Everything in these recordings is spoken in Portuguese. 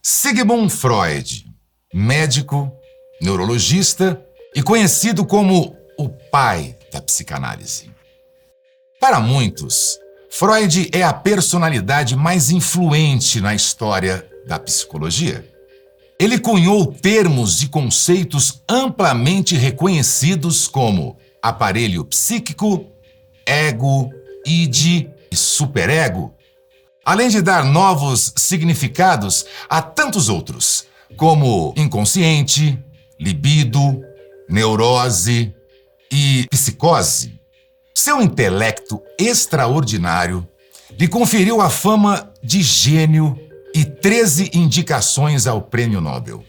Sigmund Freud, médico, neurologista e conhecido como o pai da psicanálise. Para muitos, Freud é a personalidade mais influente na história da psicologia. Ele cunhou termos e conceitos amplamente reconhecidos como aparelho psíquico, ego, id e superego, além de dar novos significados a tantos outros, como inconsciente, libido, neurose e psicose. Seu intelecto extraordinário lhe conferiu a fama de gênio e 13 indicações ao Prêmio Nobel.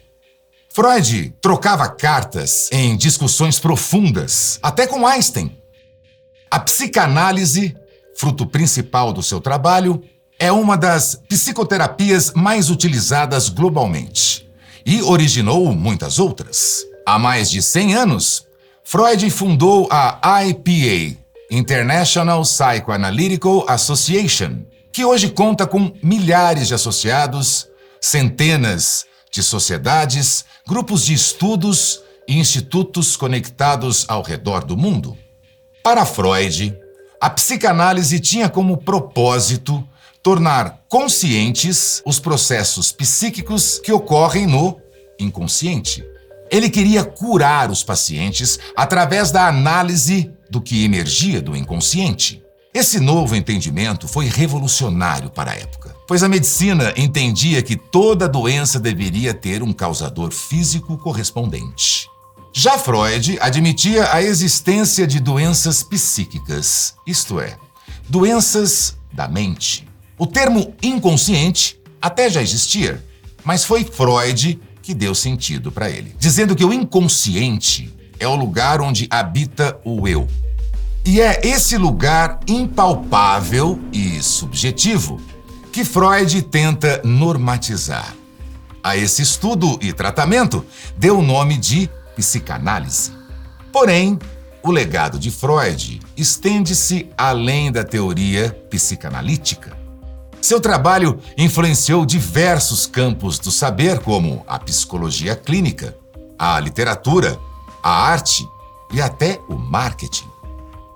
Freud trocava cartas em discussões profundas, até com Einstein. A psicanálise, fruto principal do seu trabalho, é uma das psicoterapias mais utilizadas globalmente e originou muitas outras. Há mais de 100 anos, Freud fundou a IPA, International Psychoanalytical Association, que hoje conta com milhares de associados, centenas de sociedades, grupos de estudos e institutos conectados ao redor do mundo. Para Freud, a psicanálise tinha como propósito tornar conscientes os processos psíquicos que ocorrem no inconsciente. Ele queria curar os pacientes através da análise do que emergia do inconsciente. Esse novo entendimento foi revolucionário para a época, pois a medicina entendia que toda doença deveria ter um causador físico correspondente. Já Freud admitia a existência de doenças psíquicas, isto é, doenças da mente. O termo inconsciente até já existia, mas foi Freud que deu sentido para ele, dizendo que o inconsciente é o lugar onde habita o eu. E é esse lugar impalpável e subjetivo que Freud tenta normatizar. A esse estudo e tratamento deu o nome de psicanálise. Porém, o legado de Freud estende-se além da teoria psicanalítica. Seu trabalho influenciou diversos campos do saber, como a psicologia clínica, a literatura, a arte e até o marketing.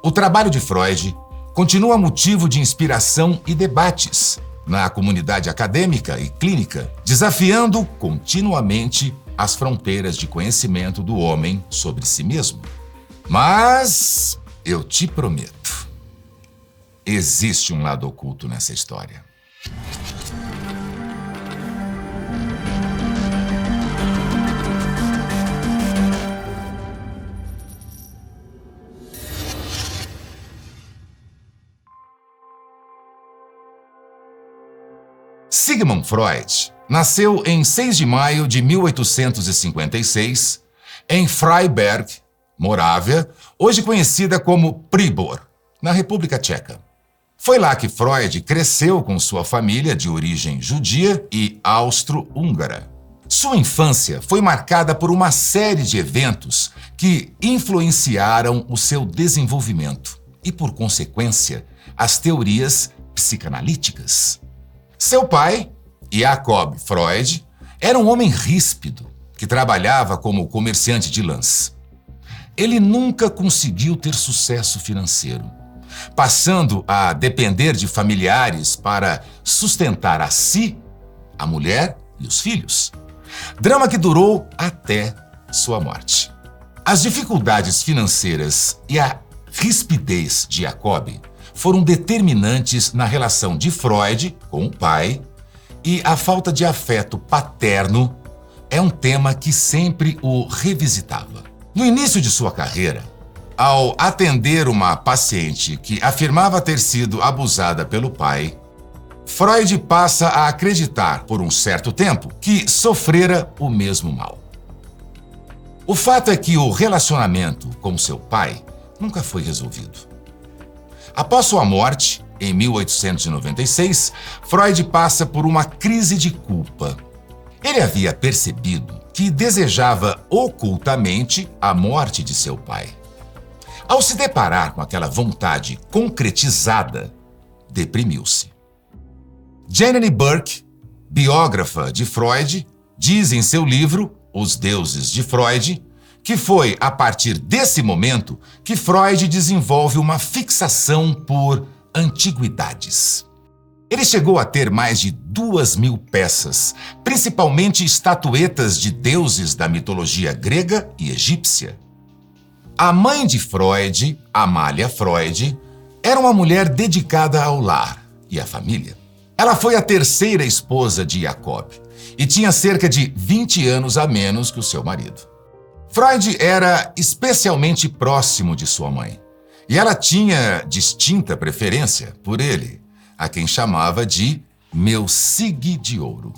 O trabalho de Freud continua motivo de inspiração e debates na comunidade acadêmica e clínica, desafiando continuamente as fronteiras de conhecimento do homem sobre si mesmo. Mas eu te prometo, existe um lado oculto nessa história. Sigmund Freud nasceu em 6 de maio de 1856 em Freiberg, Morávia, hoje conhecida como Pribor, na República Tcheca. Foi lá que Freud cresceu com sua família de origem judia e austro-húngara. Sua infância foi marcada por uma série de eventos que influenciaram o seu desenvolvimento e, por consequência, as teorias psicanalíticas. Seu pai, Jakob Freud, era um homem ríspido que trabalhava como comerciante de lãs. Ele nunca conseguiu ter sucesso financeiro, passando a depender de familiares para sustentar a si, a mulher e os filhos. Drama que durou até sua morte. As dificuldades financeiras e a rispidez de Jakob foram determinantes na relação de Freud com o pai, e a falta de afeto paterno é um tema que sempre o revisitava. No início de sua carreira, ao atender uma paciente que afirmava ter sido abusada pelo pai, Freud passa a acreditar, por um certo tempo, que sofrera o mesmo mal. O fato é que o relacionamento com seu pai nunca foi resolvido. Após sua morte, em 1896, Freud passa por uma crise de culpa. Ele havia percebido que desejava ocultamente a morte de seu pai. Ao se deparar com aquela vontade concretizada, deprimiu-se. Janine Burke, biógrafa de Freud, diz em seu livro Os Deuses de Freud que foi a partir desse momento que Freud desenvolve uma fixação por antiguidades. Ele chegou a ter mais de 2.000 peças, principalmente estatuetas de deuses da mitologia grega e egípcia. A mãe de Freud, Amália Freud, era uma mulher dedicada ao lar e à família. Ela foi a terceira esposa de Jacob e tinha cerca de 20 anos a menos que o seu marido. Freud era especialmente próximo de sua mãe e ela tinha distinta preferência por ele, a quem chamava de meu sigue de ouro.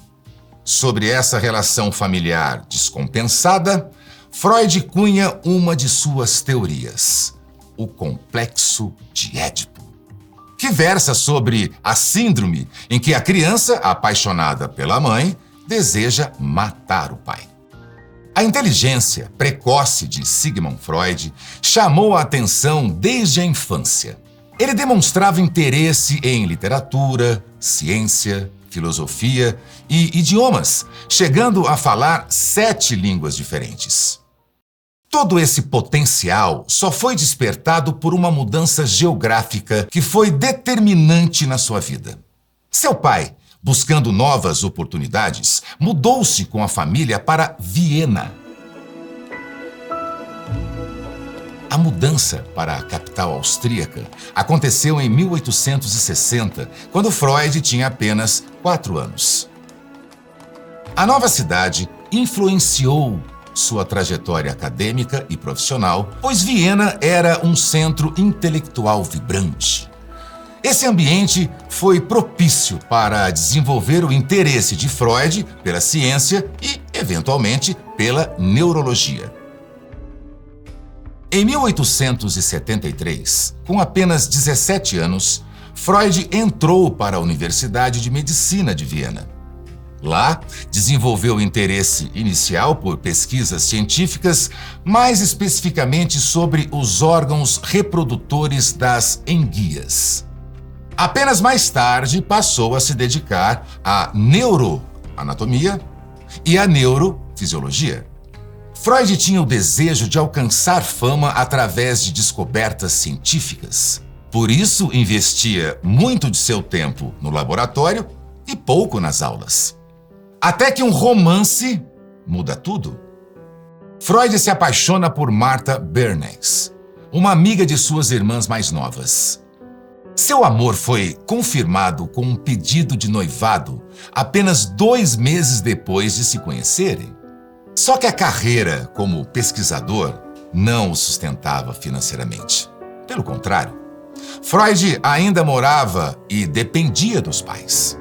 Sobre essa relação familiar descompensada, Freud cunha uma de suas teorias, o complexo de Édipo, que versa sobre a síndrome em que a criança, apaixonada pela mãe, deseja matar o pai. A inteligência precoce de Sigmund Freud chamou a atenção desde a infância. Ele demonstrava interesse em literatura, ciência, filosofia e idiomas, chegando a falar 7 línguas diferentes. Todo esse potencial só foi despertado por uma mudança geográfica que foi determinante na sua vida. Seu pai, buscando novas oportunidades, mudou-se com a família para Viena. A mudança para a capital austríaca aconteceu em 1860, quando Freud tinha apenas 4 anos. A nova cidade influenciou sua trajetória acadêmica e profissional, pois Viena era um centro intelectual vibrante. Esse ambiente foi propício para desenvolver o interesse de Freud pela ciência e, eventualmente, pela neurologia. Em 1873, com apenas 17 anos, Freud entrou para a Universidade de Medicina de Viena. Lá, desenvolveu interesse inicial por pesquisas científicas, mais especificamente sobre os órgãos reprodutores das enguias. Apenas mais tarde passou a se dedicar à neuroanatomia e à neurofisiologia. Freud tinha o desejo de alcançar fama através de descobertas científicas. Por isso, investia muito de seu tempo no laboratório e pouco nas aulas. Até que um romance muda tudo. Freud se apaixona por Martha Bernays, uma amiga de suas irmãs mais novas. Seu amor foi confirmado com um pedido de noivado apenas 2 meses depois de se conhecerem. Só que a carreira como pesquisador não o sustentava financeiramente. Pelo contrário, Freud ainda morava e dependia dos pais.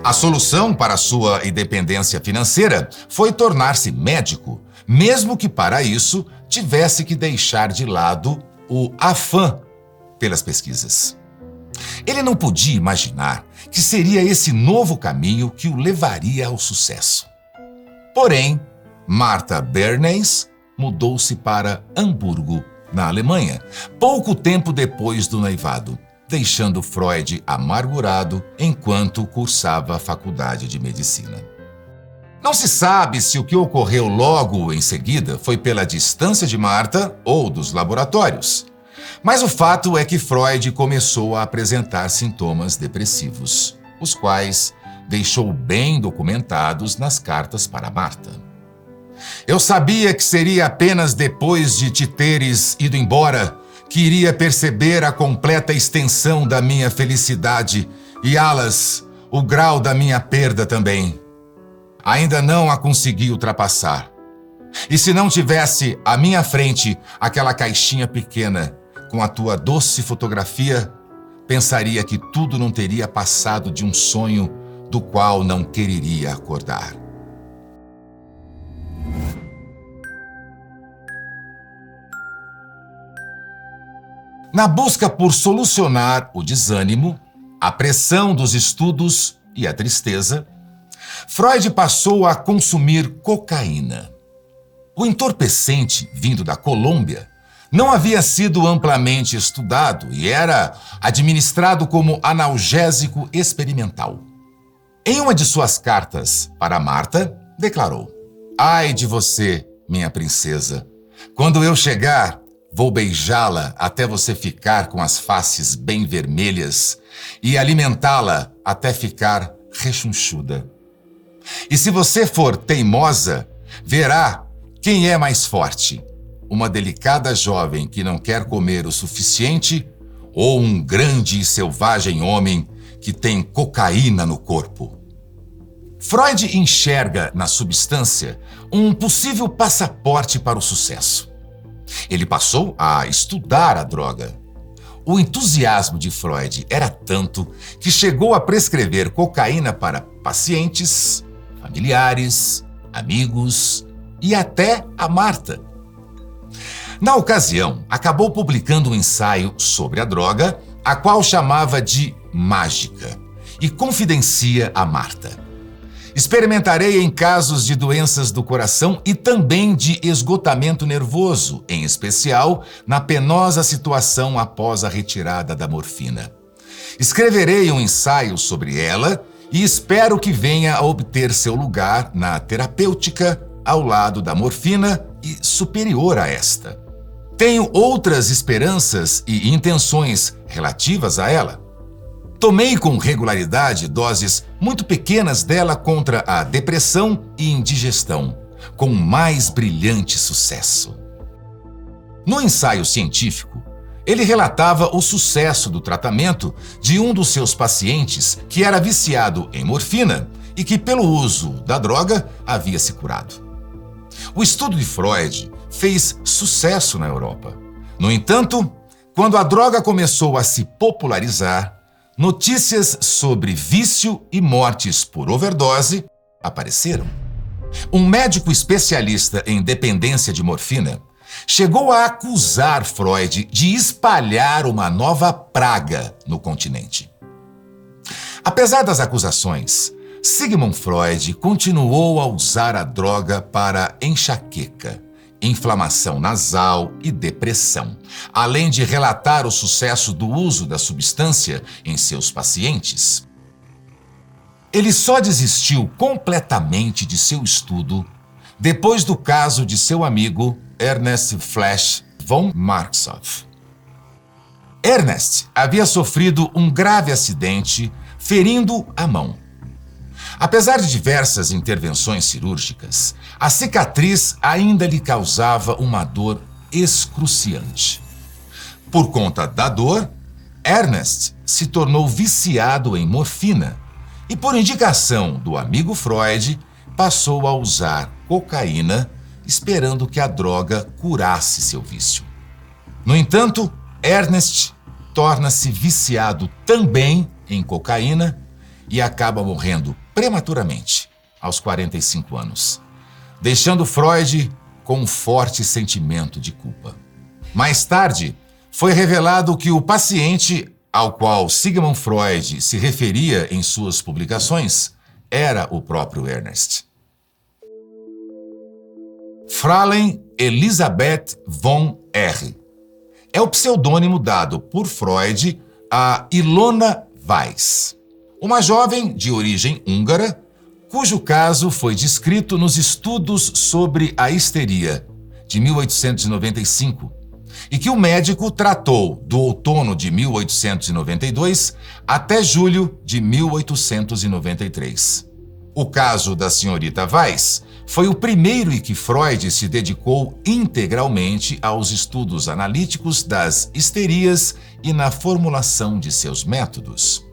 A solução para sua independência financeira foi tornar-se médico, mesmo que para isso tivesse que deixar de lado o afã pelas pesquisas. Ele não podia imaginar que seria esse novo caminho que o levaria ao sucesso. Porém, Martha Bernays mudou-se para Hamburgo, na Alemanha, pouco tempo depois do noivado, deixando Freud amargurado enquanto cursava a faculdade de medicina. Não se sabe se o que ocorreu logo em seguida foi pela distância de Martha ou dos laboratórios. Mas o fato é que Freud começou a apresentar sintomas depressivos, os quais deixou bem documentados nas cartas para Martha. Eu sabia que seria apenas depois de te teres ido embora que iria perceber a completa extensão da minha felicidade e, alas, o grau da minha perda também. Ainda não a consegui ultrapassar. E se não tivesse à minha frente aquela caixinha pequena com a tua doce fotografia, pensaria que tudo não teria passado de um sonho do qual não quereria acordar. Na busca por solucionar o desânimo, a pressão dos estudos e a tristeza, Freud passou a consumir cocaína. O entorpecente, vindo da Colômbia, não havia sido amplamente estudado e era administrado como analgésico experimental. Em uma de suas cartas para Marta, declarou: "Ai de você, minha princesa. Quando eu chegar, vou beijá-la até você ficar com as faces bem vermelhas e alimentá-la até ficar rechonchuda. E se você for teimosa, verá quem é mais forte, uma delicada jovem que não quer comer o suficiente ou um grande e selvagem homem que tem cocaína no corpo." Freud enxerga na substância um possível passaporte para o sucesso. Ele passou a estudar a droga. O entusiasmo de Freud era tanto que chegou a prescrever cocaína para pacientes, familiares, amigos e até a Marta. Na ocasião, acabou publicando um ensaio sobre a droga, a qual chamava de mágica, e confidencia a Marta: "Experimentarei em casos de doenças do coração e também de esgotamento nervoso, em especial na penosa situação após a retirada da morfina. Escreverei um ensaio sobre ela e espero que venha a obter seu lugar na terapêutica ao lado da morfina e superior a esta. Tenho outras esperanças e intenções relativas a ela. Tomei com regularidade doses muito pequenas dela contra a depressão e indigestão, com mais brilhante sucesso." No ensaio científico, ele relatava o sucesso do tratamento de um dos seus pacientes que era viciado em morfina e que, pelo uso da droga, havia se curado. O estudo de Freud fez sucesso na Europa. No entanto, quando a droga começou a se popularizar, notícias sobre vício e mortes por overdose apareceram. Um médico especialista em dependência de morfina chegou a acusar Freud de espalhar uma nova praga no continente. Apesar das acusações, Sigmund Freud continuou a usar a droga para enxaqueca, inflamação nasal e depressão, além de relatar o sucesso do uso da substância em seus pacientes. Ele só desistiu completamente de seu estudo depois do caso de seu amigo Ernest Flasch von Marxow. Ernest havia sofrido um grave acidente, ferindo a mão. Apesar de diversas intervenções cirúrgicas, a cicatriz ainda lhe causava uma dor excruciante. Por conta da dor, Ernest se tornou viciado em morfina e, por indicação do amigo Freud, passou a usar cocaína, esperando que a droga curasse seu vício. No entanto, Ernest torna-se viciado também em cocaína e acaba morrendo prematuramente, aos 45 anos, deixando Freud com um forte sentimento de culpa. Mais tarde, foi revelado que o paciente ao qual Sigmund Freud se referia em suas publicações era o próprio Ernest. Fräulein Elisabeth von R. é o pseudônimo dado por Freud a Ilona Weiss, uma jovem de origem húngara, cujo caso foi descrito nos Estudos sobre a Histeria, de 1895, e que o médico tratou do outono de 1892 até julho de 1893. O caso da senhorita Weiss foi o primeiro em que Freud se dedicou integralmente aos estudos analíticos das histerias e na formulação de seus métodos.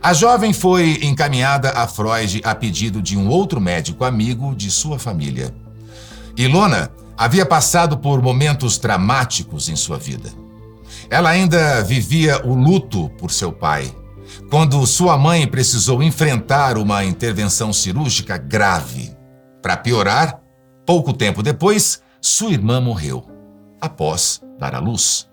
A jovem foi encaminhada a Freud a pedido de um outro médico amigo de sua família. Ilona havia passado por momentos dramáticos em sua vida. Ela ainda vivia o luto por seu pai, quando sua mãe precisou enfrentar uma intervenção cirúrgica grave. Para piorar, pouco tempo depois, sua irmã morreu, após dar à luz.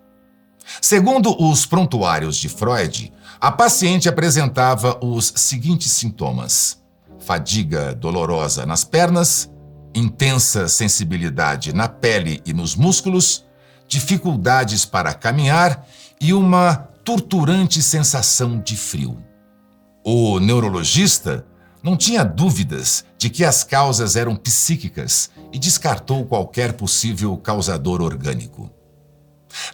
Segundo os prontuários de Freud, a paciente apresentava os seguintes sintomas: fadiga dolorosa nas pernas, intensa sensibilidade na pele e nos músculos, dificuldades para caminhar e uma torturante sensação de frio. O neurologista não tinha dúvidas de que as causas eram psíquicas e descartou qualquer possível causador orgânico.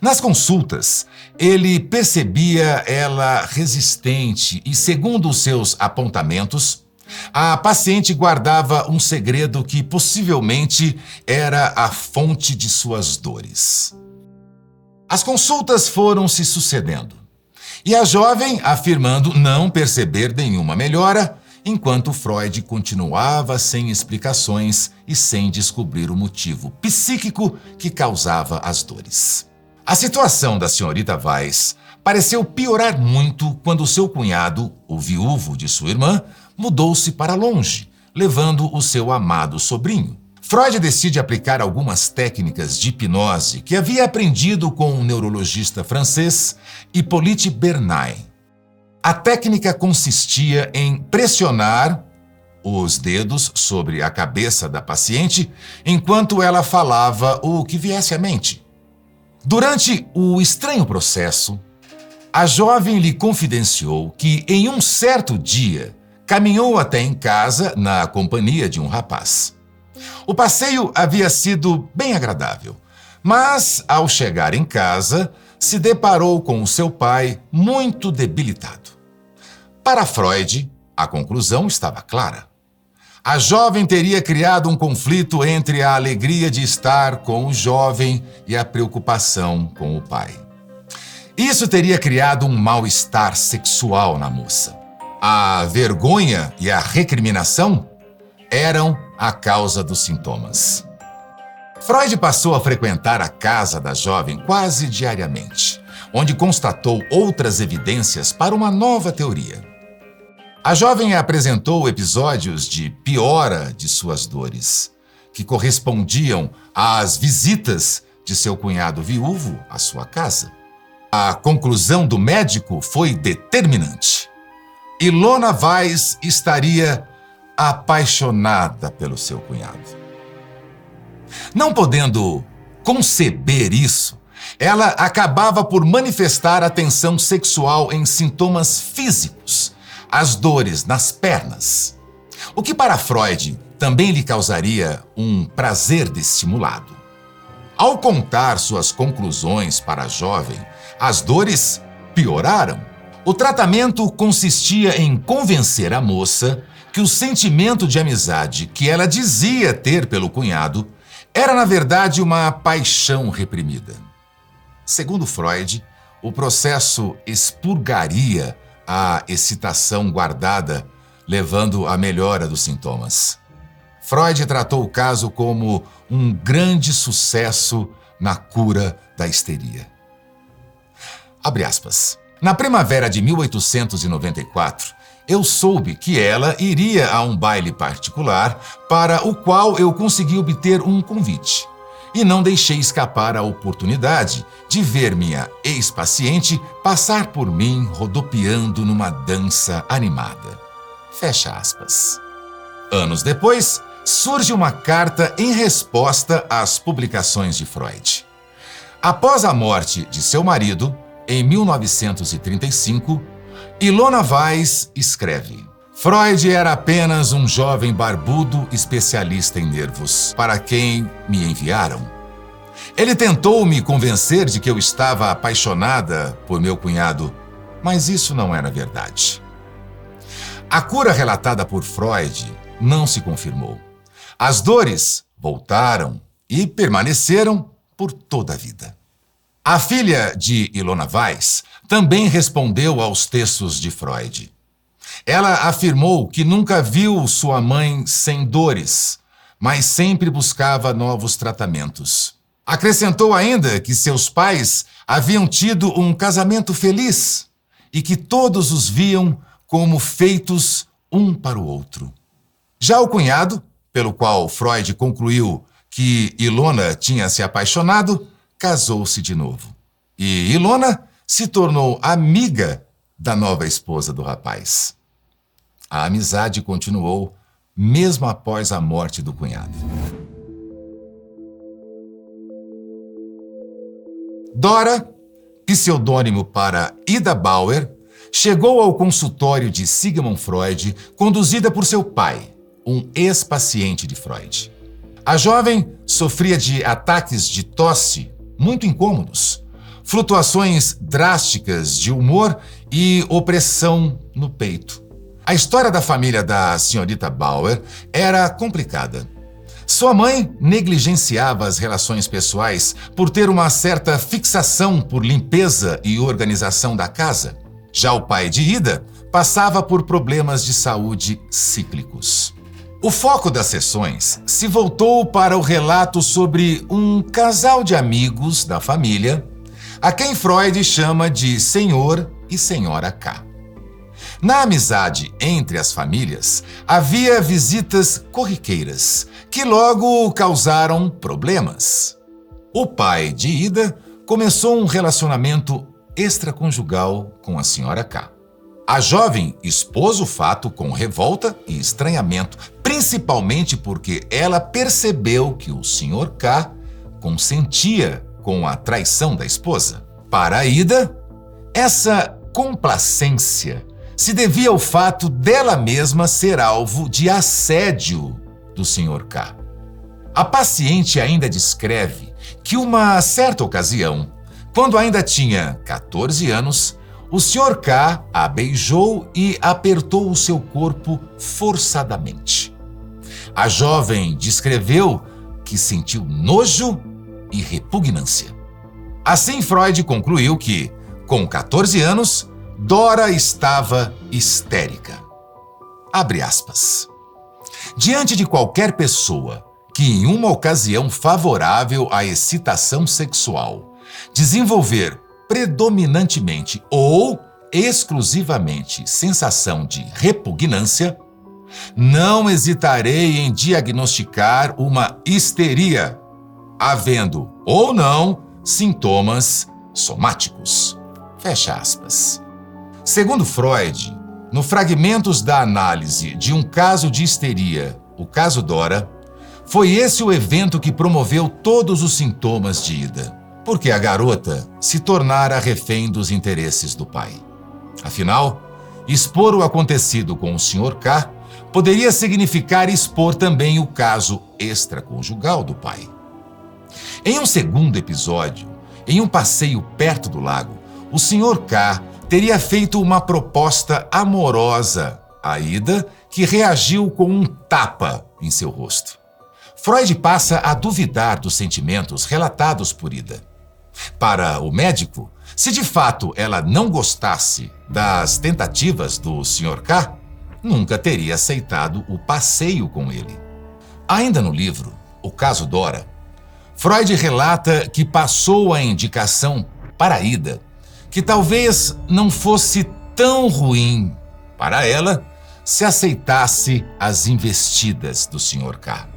Nas consultas, ele percebia ela resistente e, segundo os seus apontamentos, a paciente guardava um segredo que possivelmente era a fonte de suas dores. As consultas foram se sucedendo, e a jovem afirmando não perceber nenhuma melhora, enquanto Freud continuava sem explicações e sem descobrir o motivo psíquico que causava as dores. A situação da senhorita Weiss pareceu piorar muito quando seu cunhado, o viúvo de sua irmã, mudou-se para longe, levando o seu amado sobrinho. Freud decide aplicar algumas técnicas de hipnose que havia aprendido com o neurologista francês Hippolyte Bernay. A técnica consistia em pressionar os dedos sobre a cabeça da paciente enquanto ela falava o que viesse à mente. Durante o estranho processo, a jovem lhe confidenciou que, em um certo dia, caminhou até em casa na companhia de um rapaz. O passeio havia sido bem agradável, mas, ao chegar em casa, se deparou com o seu pai muito debilitado. Para Freud, a conclusão estava clara. A jovem teria criado um conflito entre a alegria de estar com o jovem e a preocupação com o pai. Isso teria criado um mal-estar sexual na moça. A vergonha e a recriminação eram a causa dos sintomas. Freud passou a frequentar a casa da jovem quase diariamente, onde constatou outras evidências para uma nova teoria. A jovem apresentou episódios de piora de suas dores, que correspondiam às visitas de seu cunhado viúvo à sua casa. A conclusão do médico foi determinante. Ilona Weiss estaria apaixonada pelo seu cunhado. Não podendo conceber isso, ela acabava por manifestar a tensão sexual em sintomas físicos, as dores nas pernas, o que para Freud também lhe causaria um prazer desestimulado. Ao contar suas conclusões para a jovem, as dores pioraram. O tratamento consistia em convencer a moça que o sentimento de amizade que ela dizia ter pelo cunhado era, na verdade, uma paixão reprimida. Segundo Freud, o processo expurgaria a excitação guardada, levando à melhora dos sintomas. Freud tratou o caso como um grande sucesso na cura da histeria. Abre aspas. Na primavera de 1894, eu soube que ela iria a um baile particular para o qual eu consegui obter um convite. E não deixei escapar a oportunidade de ver minha ex-paciente passar por mim rodopiando numa dança animada. Fecha aspas. Anos depois, surge uma carta em resposta às publicações de Freud. Após a morte de seu marido, em 1935, Ilona Weiss escreve: Freud era apenas um jovem barbudo especialista em nervos, para quem me enviaram. Ele tentou me convencer de que eu estava apaixonada por meu cunhado, mas isso não era verdade. A cura relatada por Freud não se confirmou. As dores voltaram e permaneceram por toda a vida. A filha de Ilona Weiss também respondeu aos textos de Freud. Ela afirmou que nunca viu sua mãe sem dores, mas sempre buscava novos tratamentos. Acrescentou ainda que seus pais haviam tido um casamento feliz e que todos os viam como feitos um para o outro. Já o cunhado, pelo qual Freud concluiu que Ilona tinha se apaixonado, casou-se de novo. E Ilona se tornou amiga da nova esposa do rapaz. A amizade continuou mesmo após a morte do cunhado. Dora, pseudônimo para Ida Bauer, chegou ao consultório de Sigmund Freud, conduzida por seu pai, um ex-paciente de Freud. A jovem sofria de ataques de tosse muito incômodos, flutuações drásticas de humor e opressão no peito. A história da família da senhorita Bauer era complicada. Sua mãe negligenciava as relações pessoais por ter uma certa fixação por limpeza e organização da casa. Já o pai de Ida passava por problemas de saúde cíclicos. O foco das sessões se voltou para o relato sobre um casal de amigos da família, a quem Freud chama de Senhor e Senhora K. Na amizade entre as famílias, havia visitas corriqueiras, que logo causaram problemas. O pai de Ida começou um relacionamento extraconjugal com a senhora K. A jovem expôs o fato com revolta e estranhamento, principalmente porque ela percebeu que o Sr. K consentia com a traição da esposa. Para Ida, essa complacência se devia ao fato dela mesma ser alvo de assédio do Sr. K. A paciente ainda descreve que uma certa ocasião, quando ainda tinha 14 anos, o Sr. K a beijou e apertou o seu corpo forçadamente. A jovem descreveu que sentiu nojo e repugnância. Assim, Freud concluiu que, com 14 anos, Dora estava histérica. Abre aspas. Diante de qualquer pessoa que, em uma ocasião favorável à excitação sexual, desenvolver predominantemente ou exclusivamente sensação de repugnância, não hesitarei em diagnosticar uma histeria, havendo ou não sintomas somáticos. Fecha aspas. Segundo Freud, no Fragmentos da Análise de um caso de histeria, o caso Dora, foi esse o evento que promoveu todos os sintomas de Ida, porque a garota se tornara refém dos interesses do pai. Afinal, expor o acontecido com o Sr. K poderia significar expor também o caso extraconjugal do pai. Em um segundo episódio, em um passeio perto do lago, o Sr. K teria feito uma proposta amorosa a Ida, que reagiu com um tapa em seu rosto. Freud passa a duvidar dos sentimentos relatados por Ida. Para o médico, se de fato ela não gostasse das tentativas do Sr. K, nunca teria aceitado o passeio com ele. Ainda no livro, O Caso Dora, Freud relata que passou a indicação para Ida que talvez não fosse tão ruim para ela se aceitasse as investidas do Sr. K.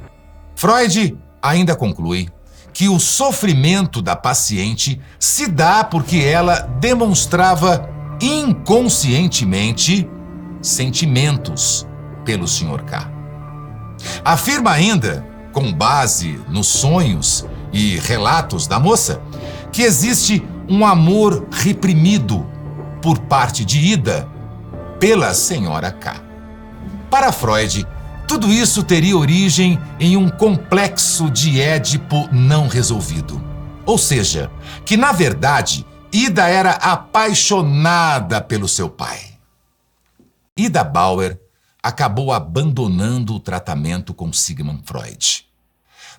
Freud ainda conclui que o sofrimento da paciente se dá porque ela demonstrava inconscientemente sentimentos pelo Sr. K. Afirma ainda, com base nos sonhos e relatos da moça, que existe um amor reprimido por parte de Ida pela senhora K. Para Freud, tudo isso teria origem em um complexo de Édipo não resolvido. Ou seja, que na verdade, Ida era apaixonada pelo seu pai. Ida Bauer acabou abandonando o tratamento com Sigmund Freud.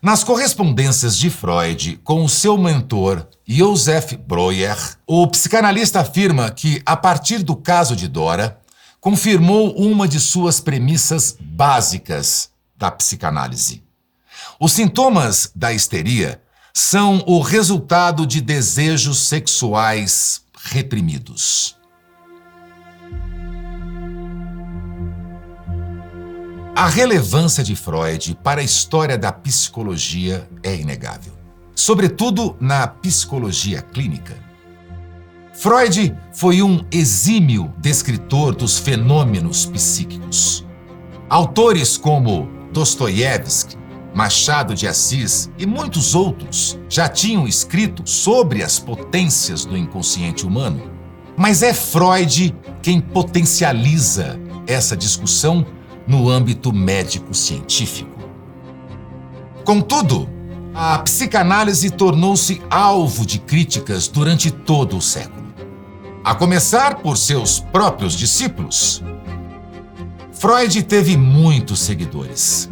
Nas correspondências de Freud com o seu mentor, Josef Breuer, o psicanalista afirma que, a partir do caso de Dora, confirmou uma de suas premissas básicas da psicanálise. Os sintomas da histeria são o resultado de desejos sexuais reprimidos. A relevância de Freud para a história da psicologia é inegável, sobretudo na psicologia clínica. Freud foi um exímio descritor dos fenômenos psíquicos. Autores como Dostoiévski, Machado de Assis e muitos outros já tinham escrito sobre as potências do inconsciente humano. Mas é Freud quem potencializa essa discussão no âmbito médico-científico. Contudo, a psicanálise tornou-se alvo de críticas durante todo o século, a começar por seus próprios discípulos. Freud teve muitos seguidores,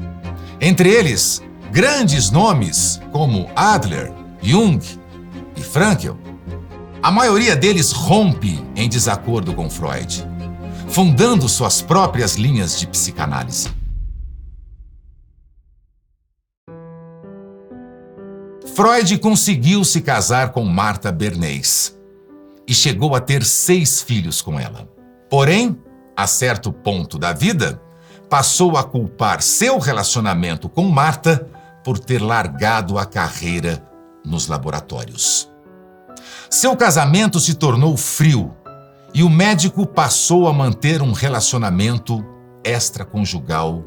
entre eles grandes nomes como Adler, Jung e Frankl. A maioria deles rompe em desacordo com Freud, fundando suas próprias linhas de psicanálise. Freud conseguiu se casar com Martha Bernays e chegou a ter 6 filhos com ela. Porém, a certo ponto da vida, passou a culpar seu relacionamento com Martha por ter largado a carreira nos laboratórios. Seu casamento se tornou frio e o médico passou a manter um relacionamento extraconjugal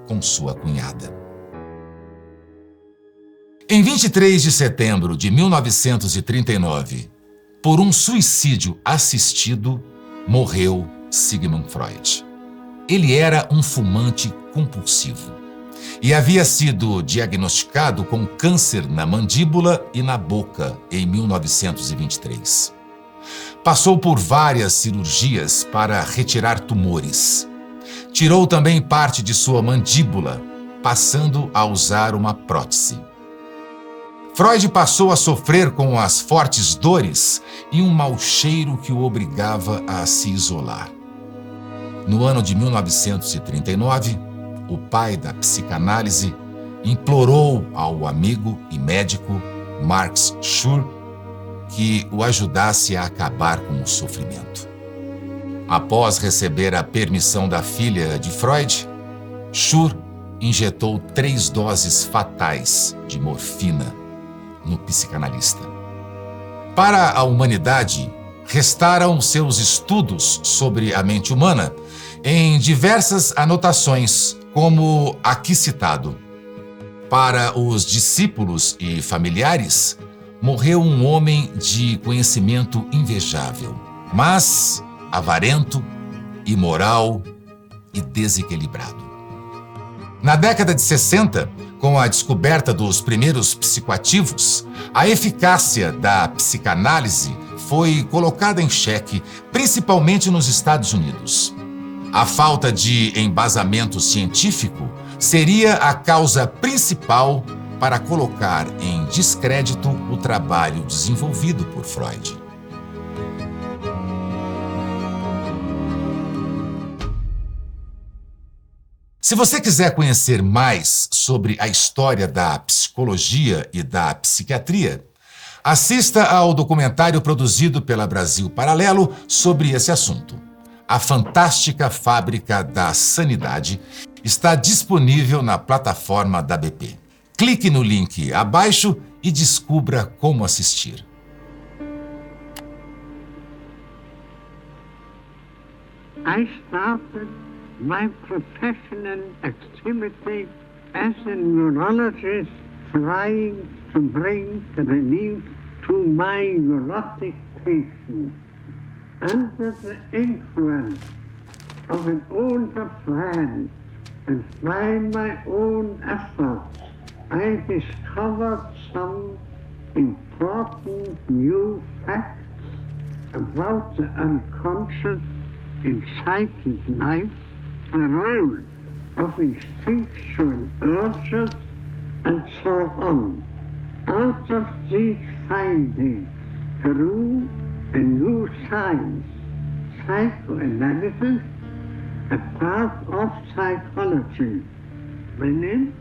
com sua cunhada. Em 23 de setembro de 1939, por um suicídio assistido, morreu Sigmund Freud. Ele era um fumante compulsivo e havia sido diagnosticado com câncer na mandíbula e na boca em 1923. Passou por várias cirurgias para retirar tumores. Tirou também parte de sua mandíbula, passando a usar uma prótese. Freud passou a sofrer com as fortes dores e um mau cheiro que o obrigava a se isolar. No ano de 1939, o pai da psicanálise implorou ao amigo e médico Max Schur que o ajudasse a acabar com o sofrimento. Após receber a permissão da filha de Freud, Schur injetou 3 doses fatais de morfina no psicanalista. Para a humanidade, restaram seus estudos sobre a mente humana em diversas anotações, como aqui citado. Para os discípulos e familiares, morreu um homem de conhecimento invejável, mas avarento, imoral e desequilibrado. Na década de 60, com a descoberta dos primeiros psicoativos, a eficácia da psicanálise foi colocada em xeque, principalmente nos Estados Unidos. A falta de embasamento científico seria a causa principal para colocar em descrédito o trabalho desenvolvido por Freud. Se você quiser conhecer mais sobre a história da psicologia e da psiquiatria, assista ao documentário produzido pela Brasil Paralelo sobre esse assunto. A Fantástica Fábrica da Sanidade está disponível na plataforma da BP. Clique no link abaixo e descubra como assistir. I started my professional activity as a neurologist trying to bring relief to my neurotic patients. Under the influence of an older friend and by my own efforts, I discovered some important new facts about the unconscious in psychic life, the role of instinctual urges, and so on. Out of these findings grew a new science, psychoanalysis, a part of psychology, meaning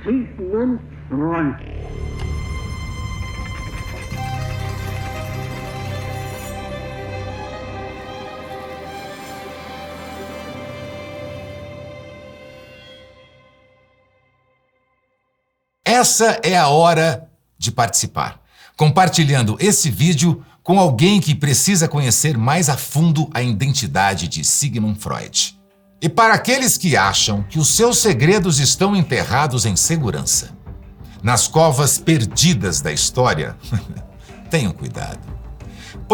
Sigmund Freud. Essa é a hora de participar, compartilhando esse vídeo com alguém que precisa conhecer mais a fundo a identidade de Sigmund Freud. E para aqueles que acham que os seus segredos estão enterrados em segurança, nas covas perdidas da história, tenham cuidado.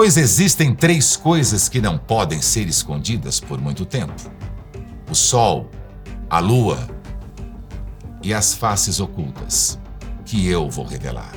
Pois existem 3 coisas que não podem ser escondidas por muito tempo: o sol, a lua e as faces ocultas, que eu vou revelar.